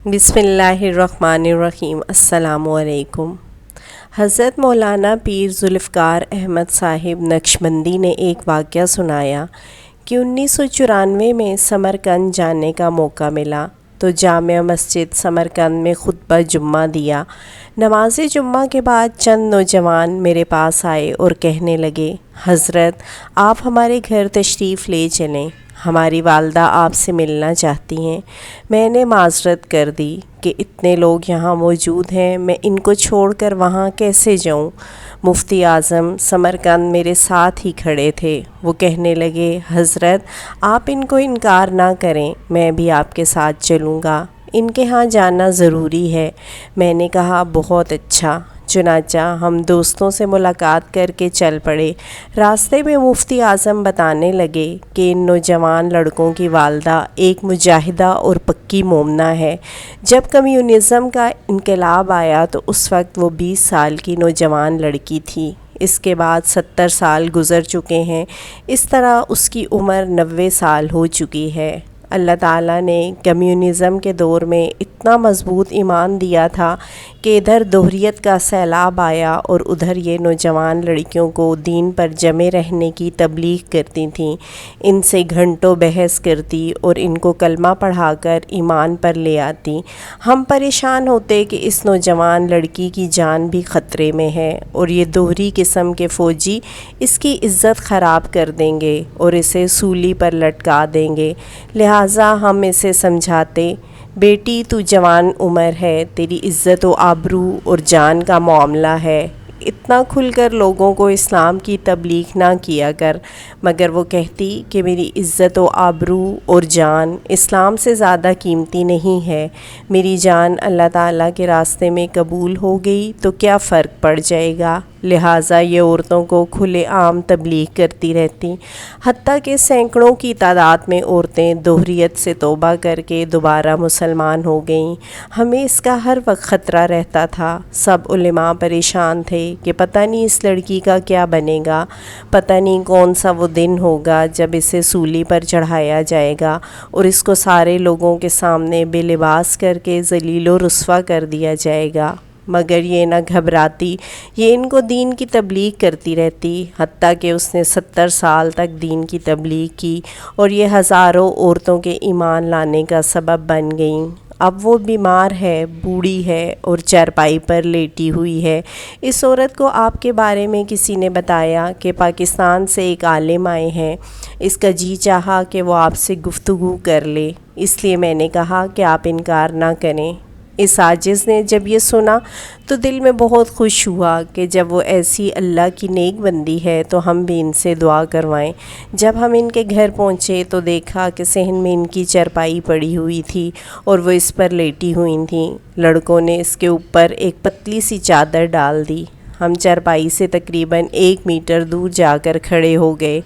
بسم اللہ الرحمن الرحیم۔ السلام علیکم۔ حضرت مولانا پیر ذوالفقار احمد صاحب نقشبندی نے ایک واقعہ سنایا کہ 1994 میں سمرقند جانے کا موقع ملا تو جامع مسجد سمرقند میں خطبہ جمعہ دیا۔ نماز جمعہ کے بعد چند نوجوان میرے پاس آئے اور کہنے لگے، حضرت آپ ہمارے گھر تشریف لے چلیں، ہماری والدہ آپ سے ملنا چاہتی ہیں۔ میں نے معذرت کر دی کہ اتنے لوگ یہاں موجود ہیں، میں ان کو چھوڑ کر وہاں کیسے جاؤں۔ مفتی اعظم سمرقند میرے ساتھ ہی کھڑے تھے، وہ کہنے لگے، حضرت آپ ان کو انکار نہ کریں، میں بھی آپ کے ساتھ چلوں گا، ان کے ہاں جانا ضروری ہے۔ میں نے کہا بہت اچھا۔ چنانچہ ہم دوستوں سے ملاقات کر کے چل پڑے۔ راستے میں مفتی اعظم بتانے لگے کہ ان نوجوان لڑکوں کی والدہ ایک مجاہدہ اور پکی مومنہ ہے۔ جب کمیونزم کا انقلاب آیا تو اس وقت وہ 20 سال کی نوجوان لڑکی تھی، اس کے بعد 70 سال گزر چکے ہیں، اس طرح اس کی عمر 90 سال ہو چکی ہے۔ اللہ تعالیٰ نے کمیونزم کے دور میں اتنا مضبوط ایمان دیا تھا کہ ادھر دوہریت کا سیلاب آیا اور ادھر یہ نوجوان لڑکیوں کو دین پر جمے رہنے کی تبلیغ کرتی تھیں، ان سے گھنٹوں بحث کرتی اور ان کو کلمہ پڑھا کر ایمان پر لے آتی۔ ہم پریشان ہوتے کہ اس نوجوان لڑکی کی جان بھی خطرے میں ہے اور یہ دوہری قسم کے فوجی اس کی عزت خراب کر دیں گے اور اسے سولی پر لٹکا دیں گے، لہٰذا ہم اسے سمجھاتے، بیٹی تو جوان عمر ہے، تیری عزت و آبرو اور جان کا معاملہ ہے، اتنا کھل کر لوگوں کو اسلام کی تبلیغ نہ کیا کر۔ مگر وہ کہتی کہ میری عزت و آبرو اور جان اسلام سے زیادہ قیمتی نہیں ہے، میری جان اللہ تعالیٰ کے راستے میں قبول ہو گئی تو کیا فرق پڑ جائے گا، لہٰذا یہ عورتوں کو کھلے عام تبلیغ کرتی رہتی، حتیٰ کہ سینکڑوں کی تعداد میں عورتیں دوہریت سے توبہ کر کے دوبارہ مسلمان ہو گئیں۔ ہمیں اس کا ہر وقت خطرہ رہتا تھا، سب علماء پریشان تھے کہ پتہ نہیں اس لڑکی کا کیا بنے گا، پتہ نہیں کون سا وہ دن ہوگا جب اسے سولی پر چڑھایا جائے گا اور اس کو سارے لوگوں کے سامنے بے لباس کر کے ذلیل و رسوا کر دیا جائے گا۔ مگر یہ نہ گھبراتی، یہ ان کو دین کی تبلیغ کرتی رہتی، حتیٰ کہ اس نے 70 سال تک دین کی تبلیغ کی اور یہ ہزاروں عورتوں کے ایمان لانے کا سبب بن گئیں۔ اب وہ بیمار ہے، بوڑھی ہے اور چارپائی پر لیٹی ہوئی ہے۔ اس عورت کو آپ کے بارے میں کسی نے بتایا کہ پاکستان سے ایک عالم آئے ہیں، اس کا جی چاہا کہ وہ آپ سے گفتگو کر لے، اس لیے میں نے کہا کہ آپ انکار نہ کریں۔ اس عاجز نے جب یہ سنا تو دل میں بہت خوش ہوا کہ جب وہ ایسی اللہ کی نیک بندی ہے تو ہم بھی ان سے دعا کروائیں۔ جب ہم ان کے گھر پہنچے تو دیکھا کہ صحن میں ان کی چارپائی پڑی ہوئی تھی اور وہ اس پر لیٹی ہوئی تھیں۔ لڑکوں نے اس کے اوپر ایک پتلی سی چادر ڈال دی۔ ہم چارپائی سے تقریباً 1 میٹر دور جا کر کھڑے ہو گئے۔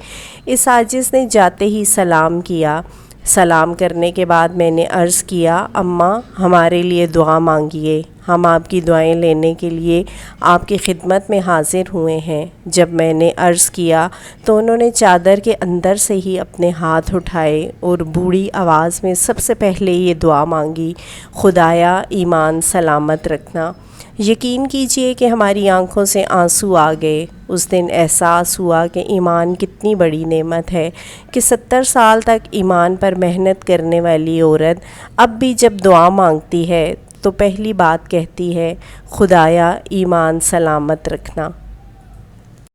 اس عاجز نے جاتے ہی سلام کیا۔ سلام کرنے کے بعد میں نے عرض کیا، اماں ہمارے لیے دعا مانگیے، ہم آپ کی دعائیں لینے کے لیے آپ کی خدمت میں حاضر ہوئے ہیں۔ جب میں نے عرض کیا تو انہوں نے چادر کے اندر سے ہی اپنے ہاتھ اٹھائے اور بوڑھی آواز میں سب سے پہلے یہ دعا مانگی، خدایا ایمان سلامت رکھنا۔ یقین کیجئے کہ ہماری آنکھوں سے آنسو آ گئے۔ اس دن احساس ہوا کہ ایمان کتنی بڑی نعمت ہے کہ 70 سال تک ایمان پر محنت کرنے والی عورت اب بھی جب دعا مانگتی ہے تو پہلی بات کہتی ہے، خدایا ایمان سلامت رکھنا۔